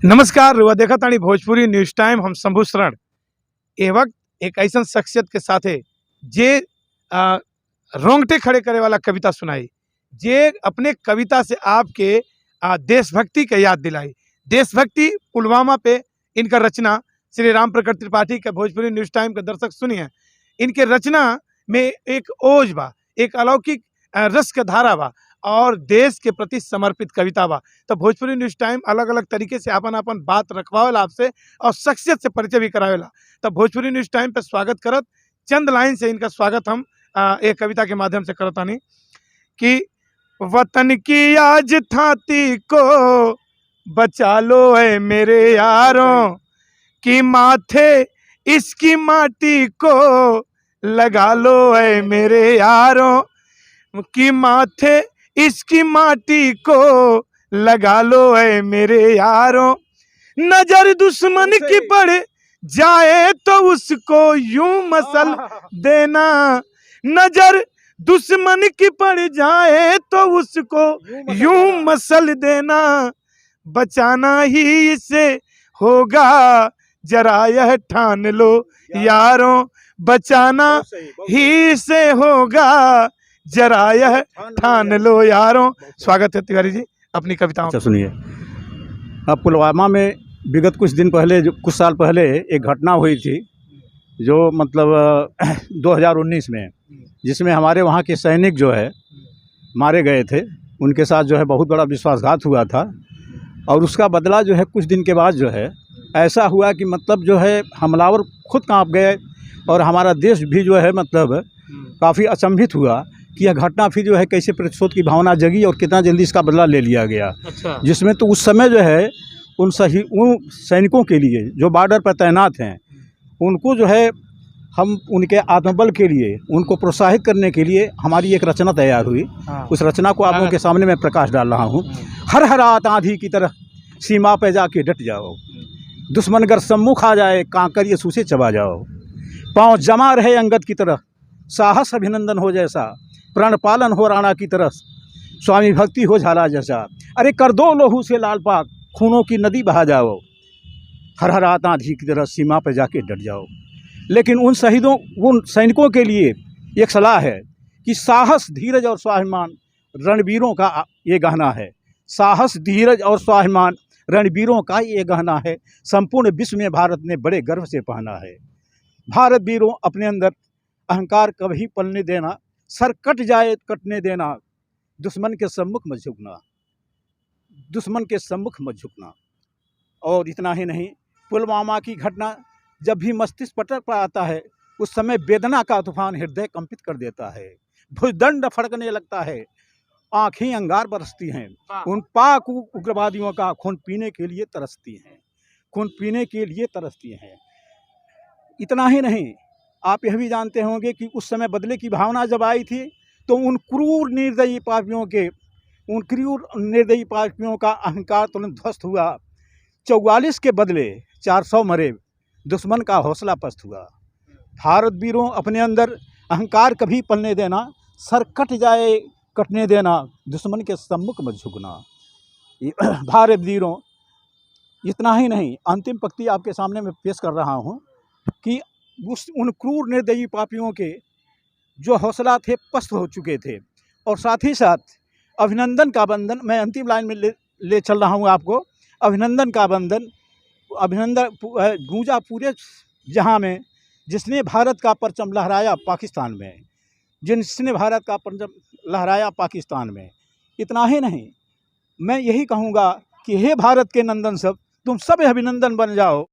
नमस्कार रुआ देखा तानी भोजपुरी न्यूज टाइम। हम शंभू शरण ए वक्त एक ऐसा शख्सियत के साथ है जे रोंगटे खड़े करे वाला कविता सुनाई, जे अपने कविता से आपके देशभक्ति के याद दिलाई। देशभक्ति पुलवामा पे इनका रचना श्री राम प्रकट त्रिपाठी के भोजपुरी न्यूज टाइम के दर्शक सुनिए। इनके रचना में एक ओज बा, एक अलौकिक रस के धारा बा और देश के प्रति समर्पित कविता बा। तो भोजपुरी न्यूज टाइम अलग अलग तरीके से अपन अपन बात रखवावेला आपसे और शख्सियत से परिचय भी करावेला। तो भोजपुरी न्यूज टाइम पे स्वागत करत चंद लाइन से इनका स्वागत हम एक कविता के माध्यम से करतानी कि वतन की आज थाती को बचा लो है मेरे यारों, कि माथे इसकी माटी को लगा लो है मेरे यारों, कि माथे इसकी माटी को लगा लो है मेरे यारों। नजर दुश्मन की पड़ जाए तो उसको यूं मसल देना, नजर दुश्मन की पड़ जाए तो उसको यूं मसल देना। बचाना ही इसे होगा जरा यह ठान लो यारों, बचाना ही इसे होगा जरा यह ठान लो यारों। स्वागत है तिवारी जी अपनी कविताओं। अच्छा सुनिए, अब पुलवामा में विगत कुछ दिन पहले, जो कुछ साल पहले एक घटना हुई थी जो मतलब 2019 में, जिसमें हमारे वहाँ के सैनिक जो है मारे गए थे। उनके साथ जो है बहुत बड़ा विश्वासघात हुआ था और उसका बदला जो है कुछ दिन के बाद जो है ऐसा हुआ कि मतलब जो है हमलावर खुद कांप गए और हमारा देश भी जो है मतलब काफ़ी अचंभित हुआ कि यह घटना फिर जो है कैसे प्रतिशोध की भावना जगी और कितना जल्दी इसका बदला ले लिया गया। अच्छा। जिसमें तो उस समय जो है उन सैनिकों के लिए जो बॉर्डर पर तैनात हैं, उनको जो है हम उनके आत्मबल के लिए उनको प्रोत्साहित करने के लिए हमारी एक रचना तैयार हुई। उस रचना को आप लोगों के सामने मैं प्रकाश डाल रहा हूँ। हर हर रात आंधी की तरह सीमा पे जाके डट जाओ, दुश्मन अगर सम्मुख आ जाए कांकर ये सूसे चबा जाओ। पाँव जमा रहे अंगद की तरह, साहस अभिनंदन हो जैसा, प्राण पालन हो राणा की तरह, स्वामी भक्ति हो झाला जैसा। अरे कर दो लोहू से लाल पाक, खूनों की नदी बहा जाओ। हर हर रात आंधी की तरह सीमा पर जाके डट जाओ। लेकिन उन शहीदों, उन सैनिकों के लिए एक सलाह है कि साहस धीरज और स्वाभिमान रणवीरों का ये गहना है। साहस धीरज और स्वाभिमान रणवीरों का ये गहना है, संपूर्ण विश्व में भारत ने बड़े गर्व से पहना है। भारत वीरों अपने अंदर अहंकार कभी पलने देना, सर कट जाए कटने देना, दुश्मन के सम्मुख मत झुकना, दुश्मन के सम्मुख मत झुकना। और इतना ही नहीं, पुलवामा की घटना जब भी मस्तिष्क पटल पर आता है उस समय वेदना का तूफान हृदय कंपित कर देता है, भुजदंड फड़कने लगता है, आँखें अंगार बरसती हैं। उन पाक उग्रवादियों का खून पीने के लिए तरसती हैं, खून पीने के लिए तरसती हैं। इतना ही नहीं, आप यह भी जानते होंगे कि उस समय बदले की भावना जब आई थी तो उन क्रूर निर्दयी पापियों का अहंकार तुरंत ध्वस्त हुआ। 44 के बदले 400 मरे, दुश्मन का हौसला पस्त हुआ। भारत वीरों अपने अंदर अहंकार कभी पलने देना, सर कट जाए कटने देना, दुश्मन के सम्मुख मत झुकना। भारत वीरों, इतना ही नहीं, अंतिम पंक्ति आपके सामने मैं पेश कर रहा हूँ कि उन क्रूर निर्दयी पापियों के जो हौसला थे पस्त हो चुके थे। और साथ ही साथ अभिनंदन का बंधन, मैं अंतिम लाइन में ले चल रहा हूँ आपको। अभिनंदन का बंधन, अभिनंदन गूंजा पूरे जहां में, जिसने भारत का परचम लहराया पाकिस्तान में, जिसने भारत का परचम लहराया पाकिस्तान में। इतना ही नहीं, मैं यही कहूँगा कि हे भारत के नंदन सब, तुम सब अभिनंदन बन जाओ।